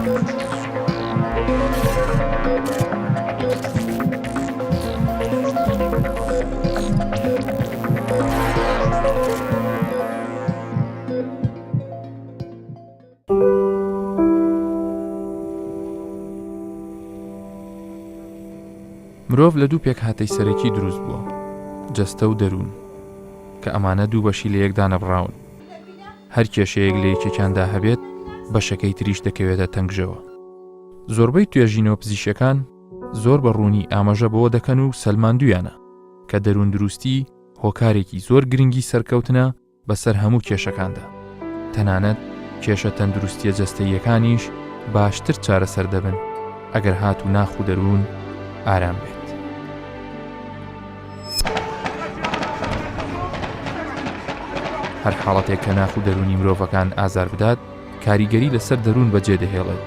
مرۆڤ لە دوو پێک هاتەی سەرەکی دروست بووە، جەستە و دەروون، کە ئەمانە دوو بەشی لە یەکدا نەبڕاون. هەر کێشەیەک لە یەکێکیاندا هەبێت بەشەکەی تریش دەکەوێتە تەنگژەوە. زۆربەی توێژینەوە پزیشکەکان زۆر بە ڕوونی ئاماژە بەوە دەکەن و سەلماندویانە کە دەروون دروستی هۆکارێکی زۆر گرنگی سەرکەوتنە بەسەر هەموو کێشەکاندا. تەنانەت کێشە تەندروستیە جەستەییەکانیش باشتر چارەسەر دەبن ئەگەر هات و ناخ و دەروون ئارام بێت. هەر حاڵەتێک کە ناخ و دەرونی مرۆڤەکان ئازار بدات، کاریگەری لەسەر دەروون بەجێ دەهێڵێت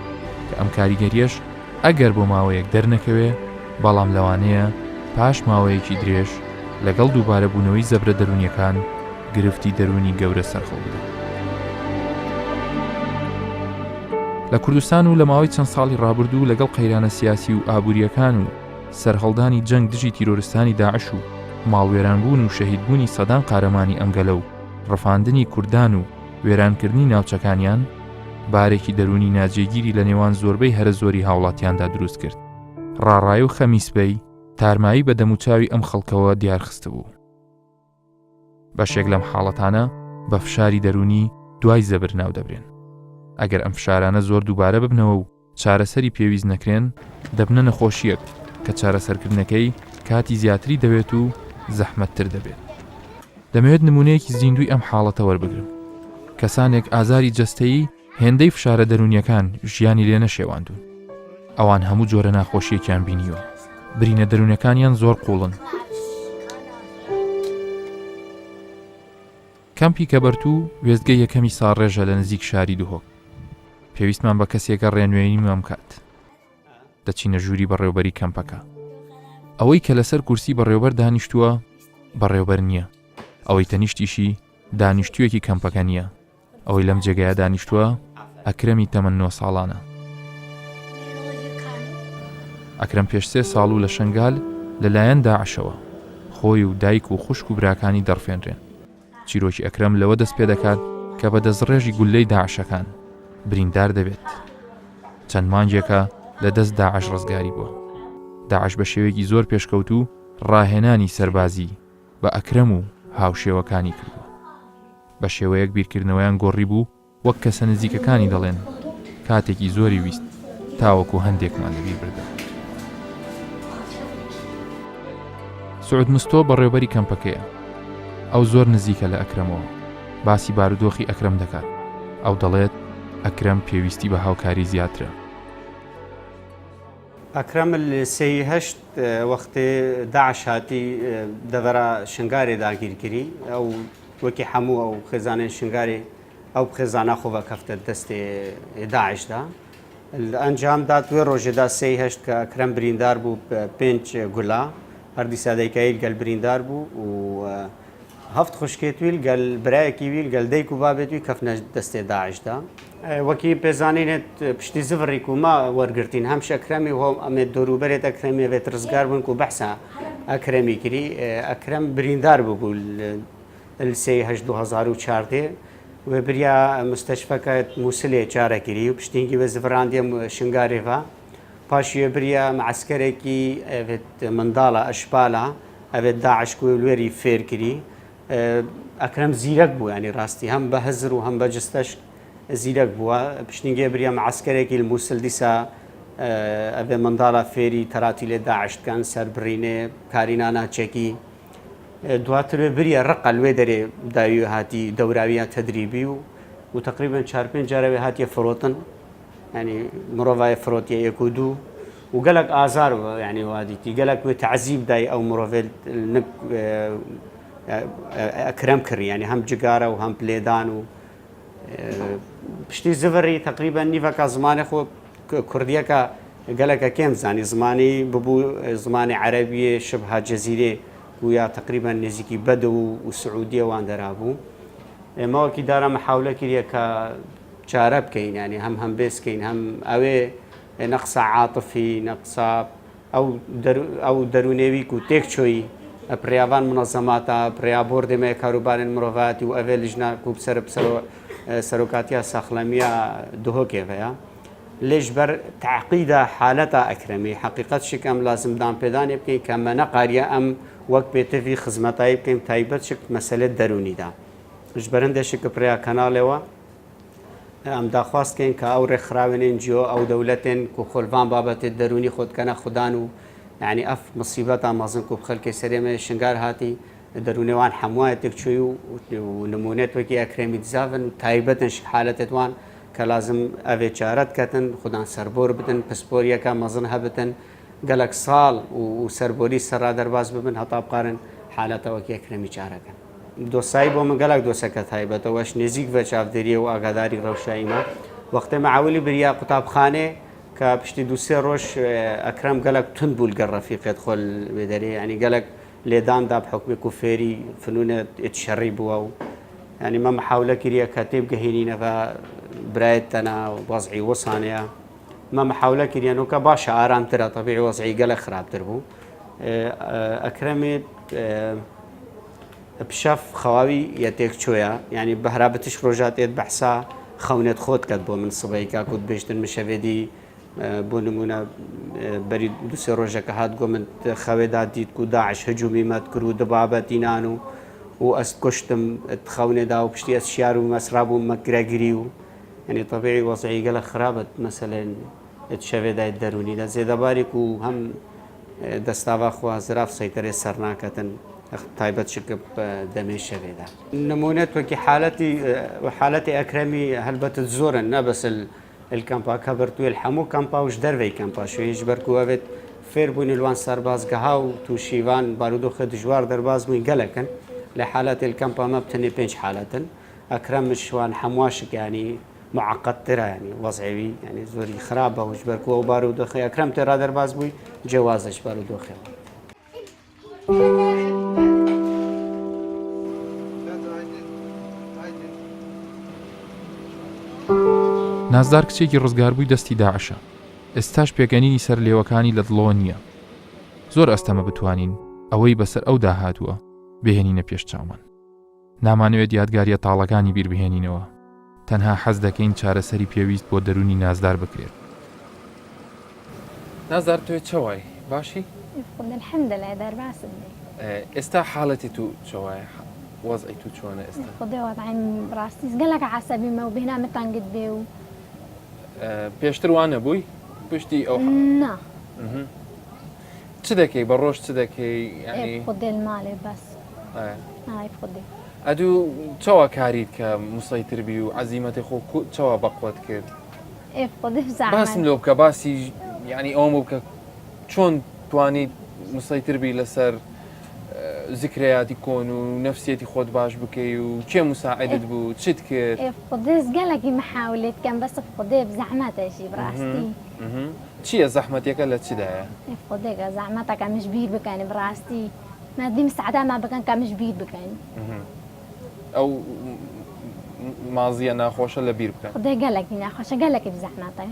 کە ئەم کاریگەریەش ئەگەر بۆ ماوەیەک دەرنەکەوێ، بەڵام لەوانەیە پاش ماوەیەکی درێژ لەگەڵ دووبارە بوونەوەی زەبرە دەرونیەکان گرفتی دەرونی گەورە سەرخۆ بدات. لە کوردستان و لە ماوەی چەند ساڵی ڕابردوو لەگەڵ قەیرانە سیاسی و ئابووریەکان و سەرهەڵدانی جەنگ دژی تیرۆریستانی داعش و ماڵوێرانبوون و شەهیدبوونی سەدان قارەمانی ئەمگەلە و ڕەفاندنی کوردان و وێرانکردنی ناوچەکانیان بارێکی دەرونی ناجێگیری لە نێوان زۆربەی هەرە زۆری هاوڵاتیاندا دروست کرد. ڕاڕایی و خەمیسبەی تارمایی بە دەموچاوی ئەم خەڵکەوە دیارخستە بوو. بەشێک لەم حاڵەتانە بە فشاری دەرونی دوای زەبر ناو دەبرێن. ئەگەر ئەم فشارانە زۆر دووبارە ببنەوە و چارەسەری پێویست نەکرێن، دەبنە نەخۆشیەک کە چارەسەرکردنەکەی کاتی زیاتری دەوێت و زەحمەتتر دەبێت. دەمەوێت نمونەیەکی زیندوی ئەم حاڵەتە وەربگرم. کەسانێک ئازاری جەستەیی هێندەی فشارە دەرونیەکان ژیانی لێ نەشێواندون. ئەوان هەموو جۆرە ناخۆشیەکیان بینیوە. برینە دەرونەکانیان زۆر قوڵن. کەمپی کەبەرتوو وێستگەی یەکەمی ساڕێژە لە نزیک شاری دوهۆک. پێویستمان بە کەسێکە ڕێنوێنی مام کات. دەچینە ژووری بەڕێوەبەری کەمپەکە. ئەوەی کە لەسەر کورسی بەڕێوەبەر دانیشتووە بەڕێوەبەر نییە. ئەوەی تەنیشتیشی دانیشتوویەکی کەمپەکە نییە. ئەوەی لەم جێگایە دانیشتووە ئەکرەمی تەمەن 9 ساڵانە. ئەکرەم پێش 3 ساڵ و لە شنگال لەلایەن داعشەوە خۆی و دایک و خوشک و براکانی دەڕفێنرێن. چیرۆکی ئەکرەم لەوە دەست پێ دەکات کە بە دەستڕێژی گولەی داعشەکان بریندار دەبێت. چەند مانجێکە لە دەست داعش ڕزگاری بووە. داعش بە شێوەیەکی زۆر پێشکەوت و ڕاهێنانی سەربازی بە ئەکرەم و هاوشێوەکانی کردووە. بە شێوەیەک بیرکردنەوەیان گۆڕی بوو وەک کەسە نزیکەکانی دەڵێن، کاتێکی زۆری ویست تاوەکو هەندێکمان لەبیر بردە. سعود مستۆ بەڕێوەبەری کەمپەکەیە. ئەو زۆر نزیکە لە ئەکرەمەوە. باسی بارودۆخی ئەکرەم دەکات. ئەو دەڵێت ئەکرەم پێویستی بە هاوکاری زیاترە. ئەکرەم سەی هەشت وەختێ داعش هاتی دەڤەرە شنگارێ داگیرکردی ئەو وەکی هەموو ئەو خێزانێن شنگارێ ئەو خێزانە خۆ بەکەفتە دەستێ داعشدا. ئەنجامدا دوێ ڕۆژێدا سەی هەشت کە ئەکرەم بریندار بوو 5 گولا هەردی سادەیکایل گەل بریندار بوو و هەفت خوشکێت ویل گەل برایەکی ویل گەل دەیک و بابێت وی کەفنە دەستێ داعشدا. وەکی پێزانینێت پشتی زڤڕی کوما وەرگرتین هەم شەکرەمی هۆم ئەمێت دۆروبەرێت ئەکرەمی ئەوێت ڕزگار بوون و بەحسا ئەکرەمی کردی. ئەکرەم بریندار بوو لسەی 2014 و بریا مستەشفەکەت مووسلێ چارەکردی و پشتینگی بە زڤڕاندیە شنگارێڤە. پاشیە بریا معسکەرێکی منداڵە ئەشپالە ئەوێت داعش کوێلوێری فێر کردی. ئەکرەم زیرەک بوو، ینی ڕاستی هەم بە هەزر و هەم بە جستەش زیرەک بووە. پشتینگێ بریا معسکەرێکی مووسل دیسا ئەبێ منداڵە فێری تەراتی لێ داعشتکان سەربڕینێ کارینا ناچێکی. دواترێ بریە ڕقە لێ دەرێ داوی هاتی دەوراویە تەدریبی و تقریبا 4-5 جارەوێ هاتیە فرۆتن، ینی مرۆڤایە فرۆتیە 1 و 2 و گەلک ئازار ینی وادیتی گەلک وێ تعزیب دای ئەو مرۆڤێت ئەکرەم کردی، ینی هەم جگارە و هەم پلێدان و پشتی زڤڕی تقریبا نیڤەکە زمانی خۆ کوردیەکە گەلەکە کێم زانی زمانی ببوو زمانی عەرەبیە شبه جەزیرێ و یا تقریبا نزیکی بەدە و سعودیە وان دەرابوو. ئێمەوەکی دارە محاولە کردیە کە چارە بکەین ینی هەم بێسکەین هەم ئەوێ نەقسە عاتفی نەقسە ئەو دەرونێوی و تێکچۆی پریاوان منەزەماتە پریابۆر دێمەیە کاروبارن مرۆڤاتی و ئەوێ لیژنا و سەرۆکاتیا ساخلەمیە دهۆکێڤەیە لێش بەر تعقیدا حالەتە ئەکرەمی حقیقت شکەم لازمدان پێدانێ بکەین کە مەنە قاریە ئەم وەک پێتەوی خزمەتایی بکەین تایبەت شک مەسەلێت دەرونیدا ژبەرندێشکە پریا کەناڵێەوە ئەم داخواستکەین کە ئەو ڕێکخراوێنین جیۆ ئەو دەولەتێن و خۆلڤان بابەتێت دەرونی خۆتکەنە خوددان و یعنی ئەف مصیبەتە مەزن و خەلکی سەرێمە شنگار هاتی دەرونێوان هەمووایە تێکچووی و نمونێت وەکی ئەکرێمی دزاون و تایبەتن حالەتێتوان کە لازم ئەوێ چارەت کەتن خوددان سەربۆر بدن پسپۆریەکە مەزن هەبتن گەلک ساڵ و سەربۆری سەرا دەرباز ببن هەتا بقارن حالەتەوەکی ئەکرێمی چارەکەن دۆسایی بۆ من گەلک دۆسەکە تایبەتەوەش نزیک بە چاودێریە و ئاگاداری ڕەوشاییمە وەختە مەعاولی بریا قوتابخانێ کە پشتی دووسێ ڕۆژ ئەکرم گەلک تون بوو گەڕ ڕەفیقێت خۆل بێدەرێ ینی گەلک لێداندا بحکمی و فێری فنونە شەڕی بووە و ینی مە محاولە کریە کە تێ بگەهێنینەوە برایەت تەنا و وەزعی وەسانەیە مە محاولە کریانەوەکە باشە ئارامترە تەبیعی وەزعی گەلە خراپتر بوو ئەکرەمێت پشەف خەواوی یەتێک چۆیە ینی بەهرابەتش ڕۆژاتێت بەحسا خەونێت خۆت کەت بۆ من سبەی کاکوت بێشتن مشەوێدی بۆ نمونە بەری دوسێ ڕۆژەکە هات گۆ من خەوێدا دیت و داعش هەجومی مەت کرد و دبابەتینان و ئەس کوشتم خەونێدا و پشتی ئەس شیار و مەسرا بوو مەگرەگیری و ینی تەبیعی وەزعی گەلە خراپەت مەسەلەن شەوێدای دەرونی لە زێدەبارێک و هەم دەستاوا خوازراف سەیتەرێ سەرناکەتن تایبەت شکە دەمێ شەوێدا نمونێت وەکی حالەتی ئەکرەمی هەلبەتە زۆرن نەبەس الكامبا كبرتوي الحمو كامبا وش دروي كامبا شو يجبر كوابت فير بون الوان سرباز قهاو تو شيفان بارودو خد جوار درباز من قلقن لحالات الكامبا ما بتني بينش حالة أكرم الشوان حمواشك يعني معقد ترى يعني وضعي يعني زوري خرابة وجبر كوا بارودو خي أكرم ترى درباز بوي جوازش بارودو خي نازدار کچێکی ڕزگاربووی دەستی داعشە ئێستاش پێگەنینی سەر لێوەکانی لە دڵۆ نییە زۆر ئەستەمە بتوانین ئەوەی بەسەر ئەو داهاتووە بهێنینە پێش چاومان نامانەوێت یادگاریە تاڵەکانی بیربهێنینەوە تەنها حەز دەکەین چارەسەری پێویست بۆ دەرونی نازدار بکرێت نازدار توێ چەوای باشی؟ الحمد لله دار باسم ئێستا حاڵەتی تو چەوایە وەزعی تو چۆنە ئێستا خدای وضعیم ڕاستی گەلک عەسەبیمە و بهنامەتان گرت بێ و پێشتر وان نەبووی پشتی ئەو نا چ دەکەی بە ڕۆژ چ دەکەی ینی خودێ ماڵێ بەس خودێ ئەدوو چاوە کاریت کە موسەیتر بی و عەزیمەتی خۆ چاوە بەقوت کرد باسم لۆ بکە باسی ینی ئەوم بکە چۆن توانیت موسەیتر بی لەسەر ذکرياتي كون ونفسيتي خود باش بكي وكي مساعدت بو تشد كير قديس قالك محاولت كان بس قديس بزعمتها شي براستي شي زحمتك ولا تشدها قديس زعمتك مش بير بكاني براستي ما دي مساعدة ما بكان كان مش بير بكاني او مازية ناخوشة لبير بكان قديس قالك ناخوشة قالك بزحمتها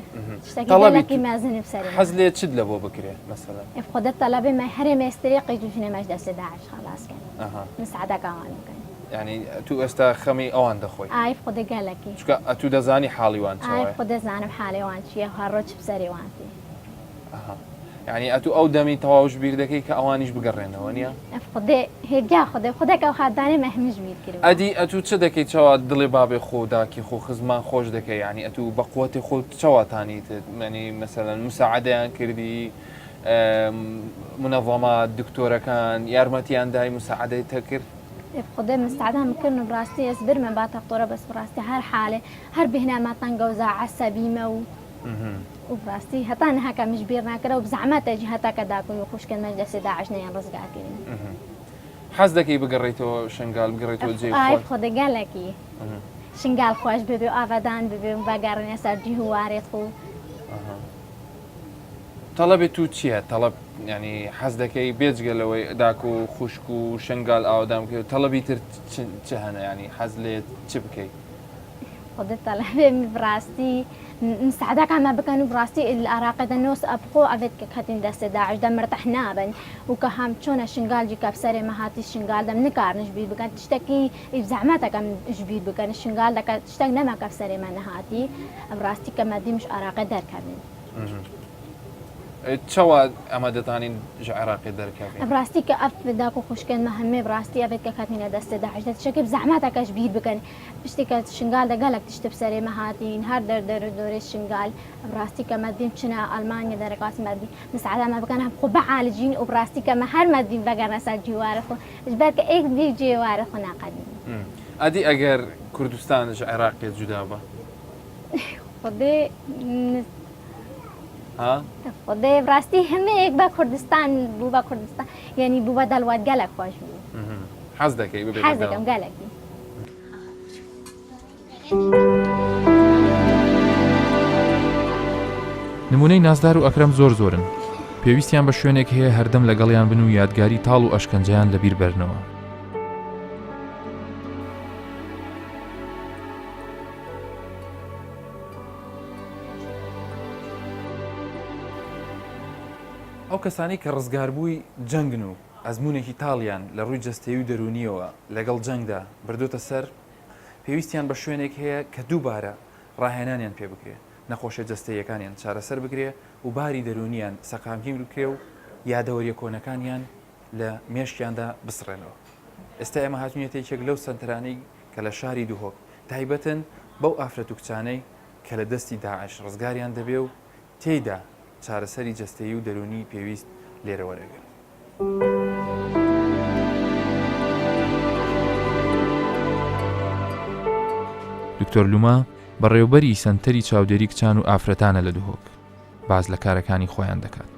اشتكي قالك ما زين بسري حزلي تشد لبو بكري مثلا قديس طلبي ما حرم يستريق يجوشني مجد 11 خلاص كان مساعدة كمان كان يعني تو استا خمي اوان دخوي قديس قالك شكا اتو دزاني حالي وان شوي قديس زانم حالي وان شي هروج بسري وانتي يعني اتو او دمي تواوش بير دكي كاوانيش بقرينا ونيا خدي هيك خدي كو خداني ما همش بير كيلو ادي اتو تشدكي تشوا دلي بابي خو داكي خو خزمان خوش دكي يعني اتو بقوتي خو تشوا تاني يعني مثلا مساعده كردي منظمات دكتوره كان يارمتي انداي مساعده تكر خدي مستعدة ممكن براستي اصبر من بعد دكتوره بس براستي هر حاله هر بهنا ما تنجوزا عصبي وبراستي هتانا هكا مش بيرنا كده وبزعمات جهتا كداك ويخش كان مجلس 11 نيان رزقا كده حزدكي بقريتو شنقال بقريتو جي خوش خدي قالكي شنقال خوش ببي وافدان ببي وبقرني سرجي هواري خو طلبي تو تشيا طلب يعني حزدكي بيج قالوا داكو خشكو شنقال او دامكي طلبي تر تشهنا يعني حزلت تشبكي خودت طلبه براستی مساعدة كما بكانوا براسي العراق الناس أبخو أبد كهتين دست داعش دم مرتحنا بن وكهم شون الشنغال جي كبسرة ما هاتي الشنغال دم نكارنش بيد بكان تشتكي بزعمتك كم جبيد بكان الشنغال دك تشتكي نما كبسرة ما نهاتي براسي كما دي مش عراق در كمل چاوا ئەمە دەتانین عێراقی دەرکەوێت براستی کە ئەف داک و خوشکن مەهمێ براستی ئەبێت کە کاتینە دەستە داعش دەشەکە بزەحمەتەکەش بیر بکەن پشتی کە شنگال دەگەلک تشتە بسەرێ مەهاتین هەر دەرەوەی شنگال براستی کە مەدیم چنە ئەلمانیا دەرەکاتی مەدی مساعدە مە بکەن هەم خۆ بەعالجین و براستی کە مە هەر مەدیم بەگەنە سەر جیوارە خۆ ژبەر کە ئێک دی جێوارە خۆ ناقەدیم ئەدی ئەگەر کوردستان عێراقی جودا بە خودێ ها خودێ براستی هەمەیەک بە کوردستان بوو بە کوردستان یعنی بوو بە دەڵوات گەلک خۆش بوو حەز دەکەی ببێت حەز دەکەم گەلێکی نمونەی نازدار و ئەکرەم زۆرن پێویستیان بە شوێنێک هەیە هەردەم لەگەڵیان بن و یادگاری تاڵ و ئەشکەنجیان لەبیر بەرنەوە. ئەو کەسانی کە ڕزگاربووی جەنگن و ئەزمونێکی تاڵیان لە ڕووی جەستەیی و دەرونیەوە لەگەڵ جەنگدا بردوتە سەر پێویستیان بە شوێنێک هەیە کە دووبارە ڕاهێنانیان پێ بکرێ نەخۆشە جەستەیەکانیان چارەسەر بکرێ و باری دەرونیان سەقامگیر بکرێ و یادەوەریە کۆنەکانیان لە مێشکیاندا بسڕێنەوە. ئێستا ئێمە هاتوونێتێکێک لەو سەنتەرانەی کە لە شاری دووهۆک تایبەتن بەو ئافرەت و کچانەی کە لە دەستی داعش ڕزگاریان دەبێ و تێیدا چارەسەری جەستەیی و دەرونی پێویست لێرە وەرەگرن. دکتۆر لوما بەڕێوەبەری سەنتەری چاودێری کچان و ئافرەتانە لە دووهۆک باز لە کارەکانی خۆیان دەکات.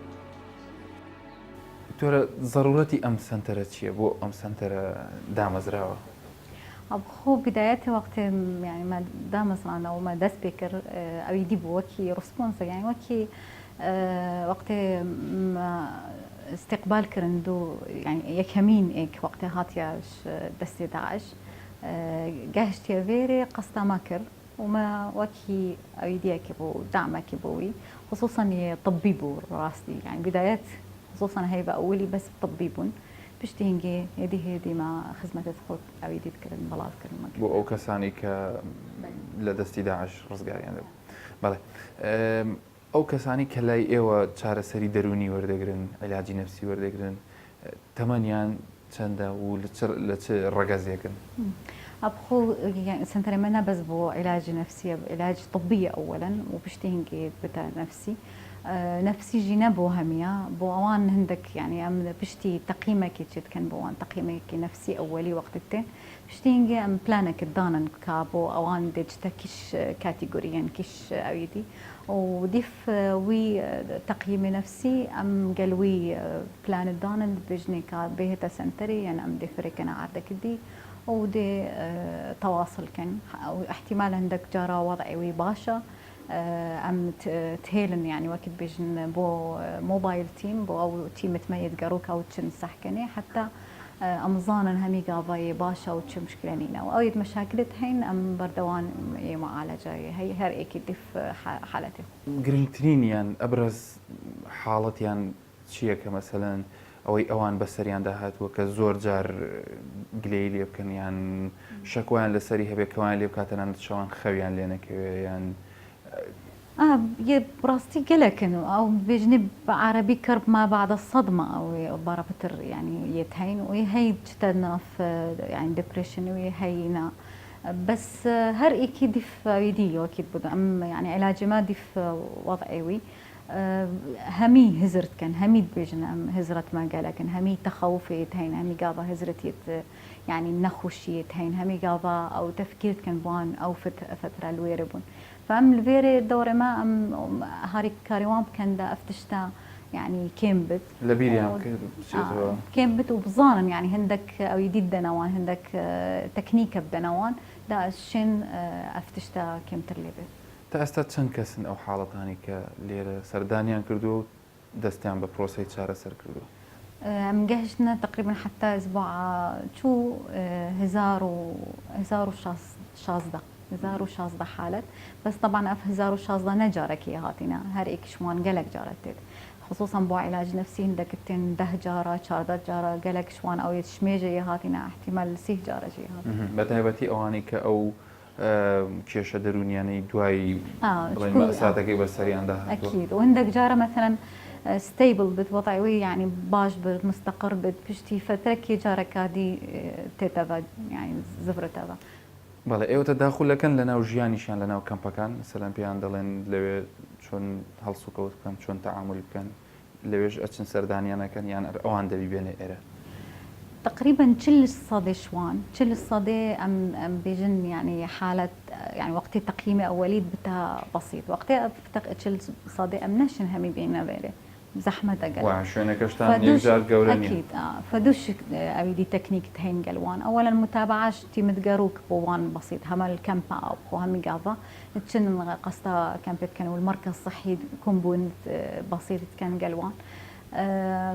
دکتۆرە ضرورەتی ئەم سەنتەرە چییە بۆ ئەم سەنتەرە دامەزراوە؟ خۆ بداياتي وقت يعني ما دامزرانا وما دست بكر أو يجيبوا وكي رسبونس يعني وكي وقت ما استقبال كرندو يعني يكمين إيك وقت هاتياش دست داعش جهشت يفيري قصدا ماكر وما وكي أو يديك بو دعمك بوي خصوصا طبيبو راسي يعني بدايات خصوصا هي بأولي بس طبيبون بشتينجي هدي مع خدمة الخوت أو يدي تكلم بلاط كلمة بۆ ئەو کەسانی کە لە دەستی داعش ڕزگاریان دەبوو. بەڵێ ئەو کەسانی کە لای ئێوە چارەسەری دەرونی وەردەگرن عیلاجی نەفسی وەردەگرن تەمەنیان چەندە و لە چ ڕەگەزێکن؟ أبخو يعني سنتري منا بس بو علاج نفسي علاج طبية أولا وبشتينجي بتا نفسي نفسي جينا بو همية بو أوان هندك يعني أم بشتي تقييمك يجد كان بوان تقييمك نفسي أولي وقت التين بشتينجي أم بلانك الدانن كابو أوان ديجتا كيش كاتيجوريان كيش أويدي وديف وي تقييم نفسي أم قالوي بلان الدانن بيجني كبيهتا سنتري يعني أم ديفريك أنا عردك دي ودي تواصل كان احتمال عندك جرى وضعي وباشا أم تهيلن يعني وقت بيجن بو موبايل تيم بو أو تيم تميت قروك أو تشن سحكني حتى أمزانا همي قاضي باشا وتش مشكلانينا وأيد مشاكل هين أم بردوان معالجة هي هر إيكي دف حالتي گرنگترین أبرز حالتيان چییە کە مثلا ئەوەی ئەوان بەسەریان داهاتووە کە زۆر جار گلەی لێ بکەن یان شەکوایان لەسەری هەبێت کەوان لێ بکاتەنان شەوان خەویان لێ نەکەوێ یان براستي قلكن أو بيجنب عربي كرب ما بعد الصدمة أو باربتر يعني يتهين وهي جتنا في يعني ديبريشن وهينا بس هر إيكي دف يدي أكيد بدو أم يعني علاج ما دف وضعي همي هزرت كان همي بيجن أم هزرت ما قالكن همي تخوف يتهين همي قاضى هزرت يعني نخوش يتهين همي قاضى أو تفكير كان بوان أو فترة الويربون فأم الفيري الدورة ما أم هاري كاريوان كان دا أفتشتا يعني كيمبت لبيريان كيمبت وبظانا يعني هندك أو يديد دنوان هندك تكنيكة بدنوان دا الشين أفتشتا كيمتر ليبت تا چەند کەسن ئەو حاڵەتانی کە لێرە سەردانیان کردو و دەستیان بە پرۆسەی چارەسەر کردو؟ مجهزنا تقريبا حتى أسبوع شو 1016 1016 حالة. بس طبعا اف 1016 نجارك هاتينا هر ايك شوان قلق جارتت خصوصا بو علاج نفسي هندك التن ده جارة شاردات جارة قلق شوان او يتشميجة هاتينا احتمال سيه جارة هاتينا بەتایبەتی ئەوانەی کە ئەو کێشە دەرونیانەی دوای مەساتەکەی بەسەریاندا اكيد وهندك جارة مثلا ستيبل بت وضعي يعني باش بت مستقر بت بشتي فترة كي جارك هذه تتبع يعني زفرتها بەڵێ ئێوە تەداخولەکەن لەناو ژیانیشیان لەناو کەمپەکان سەلەن پێیان دەڵێن لەوێ چۆن هەڵسو کەوت بکەن چۆن تەعامل بکەن لەوێش ئەچن سەردانیانەکەن یان ئەوان دەبی بێنێ ئێرە تقريبا كل الصدى شوان كل الصدى ام بيجن يعني حالة يعني وقت تقييم اولي بتا بسيط وقت كل صدى ام نشن همي بينا بيري زحمة أقل وعشان كشتان يجار قولانيا أكيد فدوش أبدي تكنيك تهين قلوان أولا متابعة تمدقروك بوان بسيط هما الكامبا أو همي قاضة تشن قصدا كامبت كان والمركز الصحي كومبون بسيط كان قلوان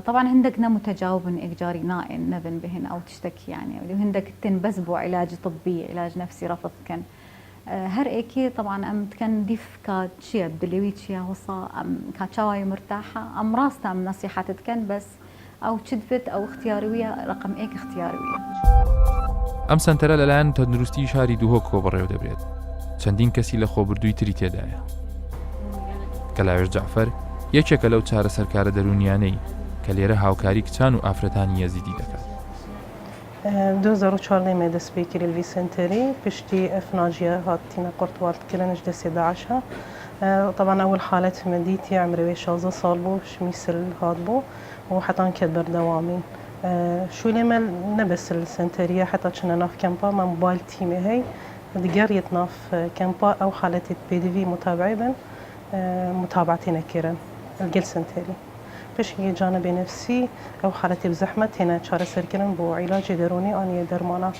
طبعا هندك متجاوب إجاري نائن نبن بهن أو تشتكي يعني هندك تن بس بو علاج طبي علاج نفسي رفض كان هر ايكي طبعا ام كان ديف كاتشيا بدلويتشيا وصا ام كاتشاوي مرتاحه ام راستا ام نصيحه تتكن بس او تشدفت او اختياريه رقم ايك اختياريه ام سنترا لەلایەن تەندروستی شاری دووهۆک کۆبڕێوە دەبرێت چەندین کەسی لە خۆبردووی تری تێدایە کە لاوێژ جعفەر یەکێکە لەو چارەسەرکارە دەرونیانەی کە لێرە هاوکاری کچان و ئافرەتانی یەزیدی دەکات 2004 ما دست بكري الفيسنتري بشتي افناجيا هاتينا قرطوال كلنج دس 11 طبعا اول حالة مديتي عمري 16 صار بو مثل هادبو وحتى كبر دوامين شو لما نبس السنترية حتى كنا ناف كامبا ما موبايل تيمي هي دقار يتناف كامبا او حالة بي دي في متابعة متابعتنا كيرا الجل سنتري باش هي جانب نفسي او حالتي بزحمه هنا شارع سركن بو علاج دروني اني درمانه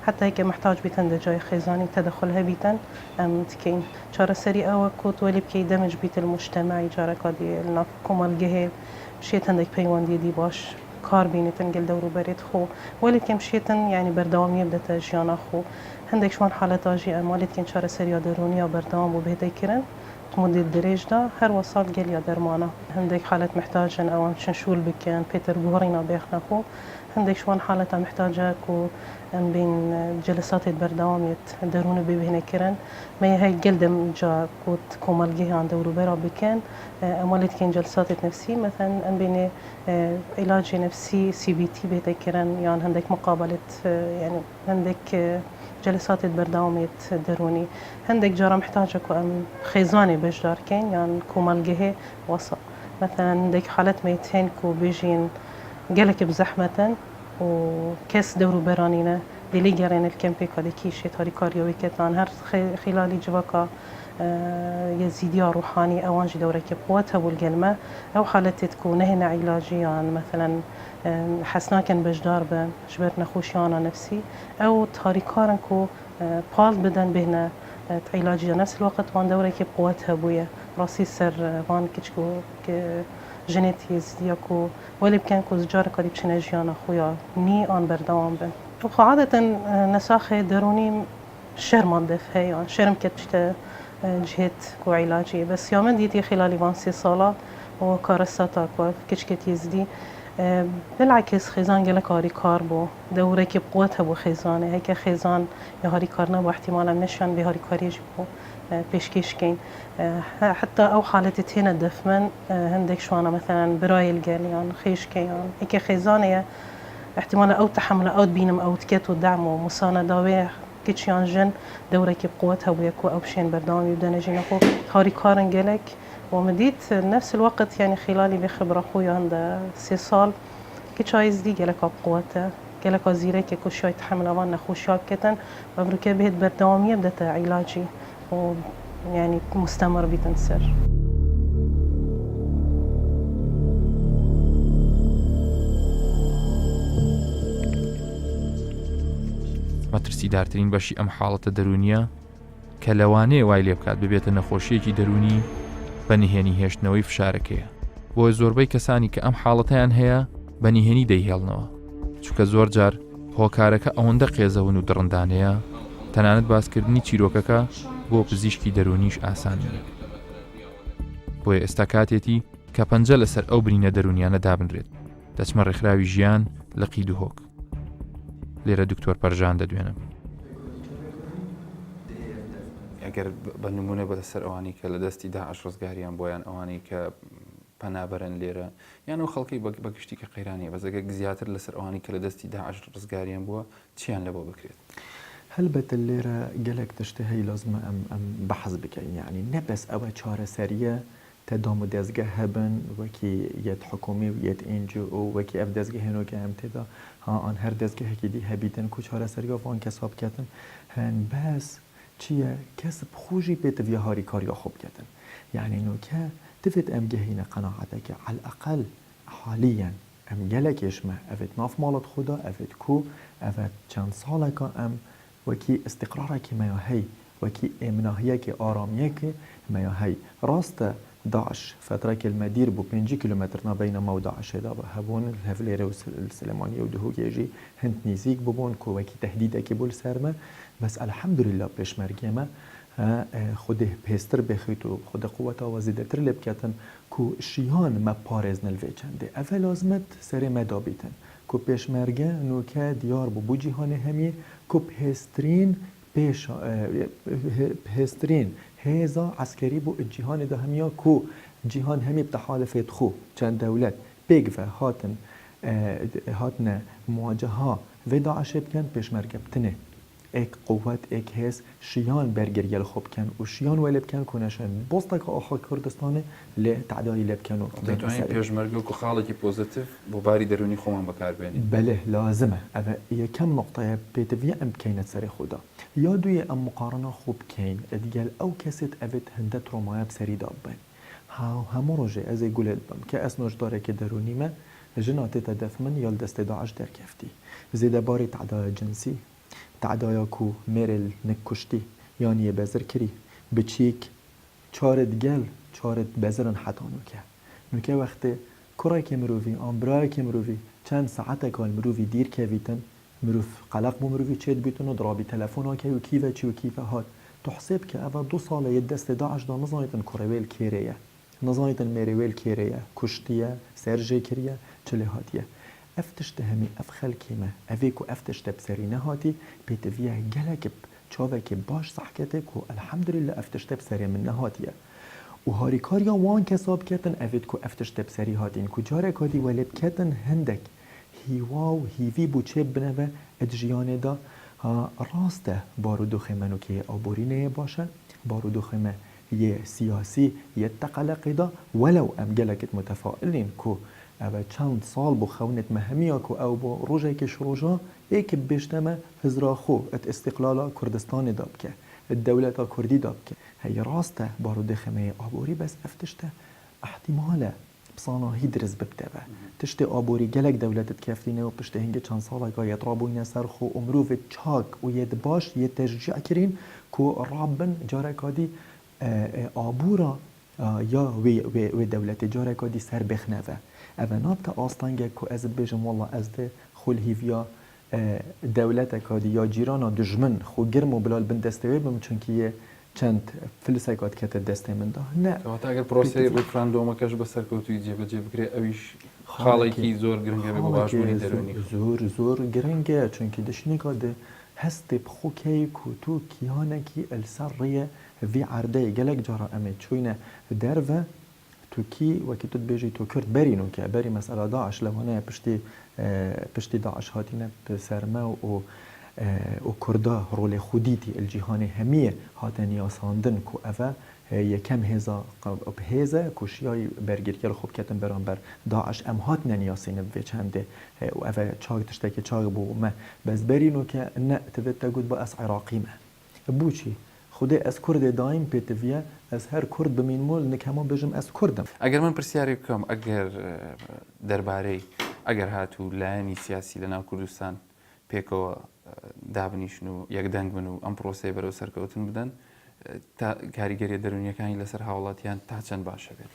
حتى هيك محتاج بيتن دجاي خيزاني تدخلها بيتن ام تكين شارع سري او كوت ولي بكي دمج بيت المجتمعي جارك دي النافكم الجهه مشيت عندك بيوان دي باش كار بينتن قل دورو بريد خو ولي كم مشيتن يعني بردوام يبدا تجيانا خو عندك شلون حالات اجي امالت كان شارع سري دروني بردوام وبهدي كرن مدة الدريج ده هر وصلت قال يا درمانة عندك حالة محتاجة أو شنشول بكان بيتر بورينا بيخنا خو عندك شوان حالة محتاجة كو بين جلسات البردوام يتدرون ببهنا كرن ما هي جلد جا كوت كومال جه عند دورو بكان أمالت كان جلسات نفسي مثلا بين علاج نفسي CBT بيتا كرن يعني عندك مقابلة يعني عندك جلسات البردوام يتدروني عندك جارة محتاجة كو أم خيزاني بجدار كين يعني كو مالجهة وسط مثلا عندك حالات ميتين كو بيجين قالك بزحمة وكاس دورو برانينا ديلي جارين الكامبي كادي كيشي تاري كاريوي كتان هر خلالي جواكا يزيديا روحاني أوانجي دورك بقوتها والقلمة أو حالات تكون هنا علاجي يعني مثلا حسنا كان بجدار بجبرنا خوشيانا نفسي أو تاريكارن كو بال بدن بهنا علاجي نفس الوقت وان دورك بقوتها بويا راسي سر وان كيشكو جينيتي زياكو ولي بكان كو زجار كادي بشناجيانا خويا ني آن بردوام بن وخو عادة نساخي دروني شهر مندف هي يعني شهر مكتشتا جهة كو علاجي بس يوم ديتي خلال 6 صالة وكارساتا كو كيشكت يزدي بالعكس خيزان قالك هاري كار بو دورك بقوتها بو خيزانه هيك خيزان يا هاري كارنا بو احتمالا نشان بهاري كار يجيبو بيشكيش كين حتى او حالتي هنا دفمن هندك شوانا مثلا براي القال يعني خيش كين يعني هيك خيزانه احتمالا او تحمل او بينم او تكات ودعم ومسانده ويا كيتشيان جن دورك بقوتها وياكو او بشين بردام يبدا نجينا خو هاري كارن قالك ومديت نفس الوقت يعني خلالي بخبرة أخويا عند 6 صال كيتشايز دي قالك بقوته قالك وزيرك كل شوي يتحمل أمان أخو شاب كتن وبركة بهت بردوامية بدأت علاجي ويعني مستمر بتنسر مەترسیدارترین بەشی ئەم حاڵەتە دەرونیە کە لەوانەیە وای لێ بکات ببێتە نەخۆشیەکی دەرونی بەنهێنی هێشتنەوەی فشارەکەیە بۆ زۆربەی کەسانی کە ئەم حاڵەتیان هەیە بەنهێنی دەیهێڵنەوە چونکە زۆر جار هۆکارەکە ئەوەندە قێزەون و دڕندانەیە تەنانەت باسکردنی چیرۆکەکە بۆ پزیشکی دەرونیش ئاسان نیە. بۆیە ئێستا کاتێتی کە پەنجە لەسەر ئەو برینە دەرونیانە دابنرێت، دەچمە ڕێکخراوی ژیان لە قید و هۆک. لێرە دکتۆر پەرژان دەدوێنم. ئەگەر بە نمونە بەسەر ئەوانی کە لە دەستی داعش ڕزگاریان بۆیان ئەوانەی کە پەنابەرن لێرە یان و خەڵکی بەگشتی کە قەیرانی بەزەگە زیاتر لەسەر ئەوانی کە لە دەستی داعش ڕزگاریان بووە چیان لە بۆ بکرێت؟ هەلبەتە لێرە گەلێک تشتە هەی لازمە ئەم بەحەز بکەین، یعنی نەبەس ئەوە چارەسەریە تەدام و دەستگە هەبن وەکی یەت حکومی و یەت NGO وەکی ئەف دەستگە هێنۆکە ئەم تێدا ئان هەر دەستگەهێکی دی هەبیتن و چارەسەریە وان کەسا بکەتن هەن بەس چییە کەسب خۆشی پێتەویە هاریکاریا خۆ بکەتن، یعنی نوکە تفت ئەم گەهینە قەناعەتەکە على الأقل حالیاً ئەم گەلێکێشمە ئەvێت ناف ماڵت خۆدا ئەvێت کو ئەvێت چەند ساڵێکە ئەم وەکی استقرارێکی مەیە هەی وەکی ئێمناهیەکی ئارامیەکی مەیە هەی ڕاستە داعش فترەکی المەدیر بوو 5 کیلومتر نابینە مە و داعشێدا بە هەبوون هەولێرە و سلێمانیە و دهۆگێژی هەند نزیک ببوون کۆ وەکی تەهدیدێکی بۆ سەرمە بەس الحەمدولله پێشمەرگێمە خودێ پێستر بخیت و خودە قووەتەوە زیدەتر لێ بکەتن کو شیان مە پارێزنە لێ چەندێ ئەڤە لازمت سەرێ مەدابیتن کو پێشمەرگە نوکە دیار بوو بوو جیهانێ هەمیە کو پێسترین هێزا عسکەری بوو جیهانێدا هەمیە کو جیهان هەمی بتەحالفێت خۆ چەند دەولەت پێکڤە هاتنە مواجهها vê Daişê bikin pêşmerge bitinê ek quvvet ek hêz şiyan bergeriye li xwe bikin û şiyan wê lê bikin ku neşin bosteka axa Kurdistanê lê te'dayî lê bikin û pêşmerge ku xalekî pozitif bo barî derûnî xweman bekarbenî belê lazim e ev yekem noqtaya pêtiviye em bikeyne serê xwe da ya duyê em muqarana xwe bikeyn digel ew kesê evêt hinde tromaya bi serî da bibin hemû rojê ez ê gulê dibim ke ez nojdarekê derûnî me jina tê tedef min ya li destê Daeş derkeftî zêdebarê te'daya cinsî تعدایا کو میرل نکشتی یعنی بزر کری بچیک چارت گل چارت بزرن حتا نوکه وقتی کرای که مروی آمبرای که مروی چند ساعت کال مروی دیر که ویتن مروف قلق بو مروی چید بیتن و درابی تلفن ها که و کیفه چی و کیفه هات تحسب که اول 2 ساله یه دست داعش دا نزایتن کرویل کیریه نزایتن میرویل کیریه کشتیه سرجه کریه چلی هاتیه افتشت همی اف خلکیمه اویکو افتشت بسری نهاتی پیتویه گلک چاوک باش صحکته کو الحمدلله افتشت بسری من نهاتیه و هاریکاریا وان کساب کتن اوید کو افتشت بسری هاتین کو جاره کادی ولب کتن هندک هیواو هیوی بو چه بنوه ادجیانه دا راسته بارودو خیمنو که آبورینه باشه بارودو خیمه یه سیاسی یه تقلقی دا ولو ام گلکت متفائلین کو او چند سال بو خونت مهمیه که او با روژه که شروجا ایک بیشتمه هزرا خو ات استقلال کردستان داب که الدولت کردی داب که هی راسته بارو خمه آبوری بس افتشته احتماله بصاناهی درز ببتبه تشت آبوری گلک دولتت کفتینه و پشته هنگه چند ساله که یترابوینه سرخو امروف چاک و ید باش ید تشجیع کرین که رابن جارکادی آبورا یا وی دولت جارکادی سر بخنوه اما نابت آستانگه که از بیشم والله از ده خل هیویا دولت کادی یا جیرانا دجمن خو گرم و بلال بن دستوی بم چونکه یه چند فلسفات کت دسته من ده نه تا اگر پروسه ریفراندوم کش بسر کوتوی جیب بکره اویش خالکی زور گرنگه به باش بودی درونی زور گرنگه چونکه دشنی کاده هست بخو کی کوتو کیانه کی السریه وی عرده گلک جرا امه چونه درو تو کی وقتی تو بیجی تو کرد برینو که بری مسئله داعش لوانه پشتی داعش هاتینه بسرمه و کرده رول خودیتی الجهان همیه هاتنی آساندن که اوه یکم هزا کشیای برگیرگر خوب کتن برانبر داعش ام هات ننیاسینه به چنده و اوه چاگ تشتکی چاگ بو ما بس برینو که نه تفت تگود با از عراقی ما بو چی؟ خودی از کرد دایم پیتویه از هر کرد بمین مول نکهما بجم از کردم اگر من پرسیاری کم اگر درباره اگر هاتو لانی سیاسی لنا کردستان پیکو دابنیشن و یک دنگ بنو ام پروسه برو سرکوتن بدن تا کاریگری درونیەکانی لەسەر هاوڵاتیان تا چەند باشە بێت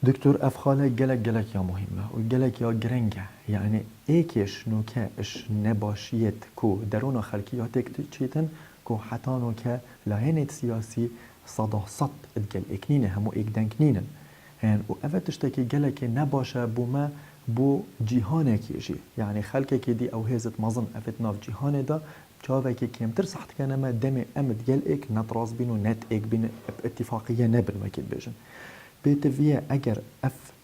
دکتۆر ئەفخانە گەلک یا مهمە و گەلک یا گرنگە یعنی ئێکێش نوکە ئش نەباشیت کو دەرۆنە خەڵکی یا تێک چیتن كو حتانو كا لهينت سياسي صدا صد اتقل اكنينه همو اكدنكنينن هن و اوه تشتكي قلك نباشا بوما بو جيهانك يجي يعني خلقك دي او هزت مظن افت ناف جيهان دا جاوك كيمتر صحت كانما دمي امد قلقك نتراز بين و نت اك بين اتفاقية نبن وكيل بيجن بيتفيا اگر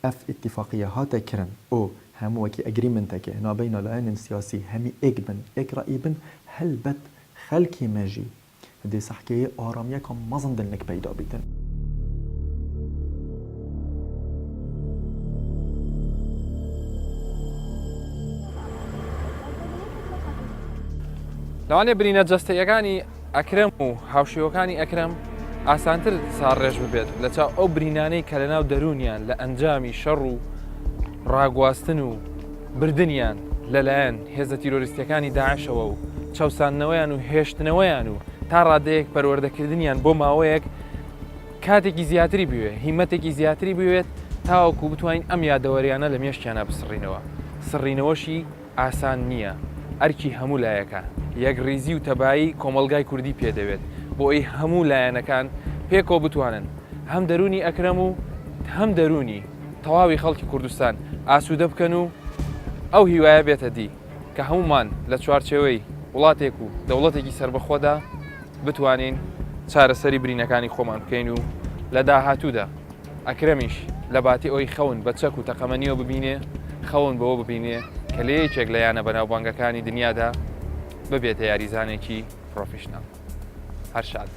اف اتفاقية هاتا كرن او همو وكي اجريمنتك هنا بين الان سياسي همي اك بن اك رأي بن هل بت خلقي ماجي دي صحكي آرامية كم مظن دلنك بيدا بيتن لەوانێ برینە جەستەیەکانی ئەکرەم و هاوشێوەکانی ئەکرەم ئاسانتر ساڕێژ ببێت لە چاو ئەو برینانەی کە لەناو دەرونیان لە ئەنجامی شەڕ و ڕاگواستن و بردنیان لەلایەن هێزە تیرۆریستەکانی داعشەوە و چاوساننەوەیان و هێشتنەوەیان و تا ڕادەیەک پەروەردەکردنیان بۆ ماوەیەک کاتێکی زیاتری بوێ هیمەتێکی زیاتری بوێت تاوەکو بتوانین ئەم یادەوەریانە لە مێشکیانە بسڕینەوە سڕینەوەشی ئاسان نییە ئەرکی هەموو لایەکە یەک ریزی و تەبایی کۆمەلگای کوردی پێدەوێت بۆ ئەی هەموو لایەنەکان پێکۆ بتوانن هەم دەرونی ئەکرەم و هەم دەرونی تەواوی خەڵکی کوردستان ئاسوودە بکەن و ئەو هیوایە بێتە دی کە هەمومان لە چوارچێوەی وڵاتێک و دەوڵەتێکی سربەخۆدا بتوانین چارەسەری برینەکانی خۆمان بکەین و لە داهاتوودا ئەکرەمیش لە باتی ئەوی خەون بە چەک و تەقەمەنیەوە ببینێ خەون بەوە ببینێ کە لە یەکێک لەیانە بەناوبانگەکانی دنیادا ببێتە یاریزانێکی پرۆفیشنال هەر شاد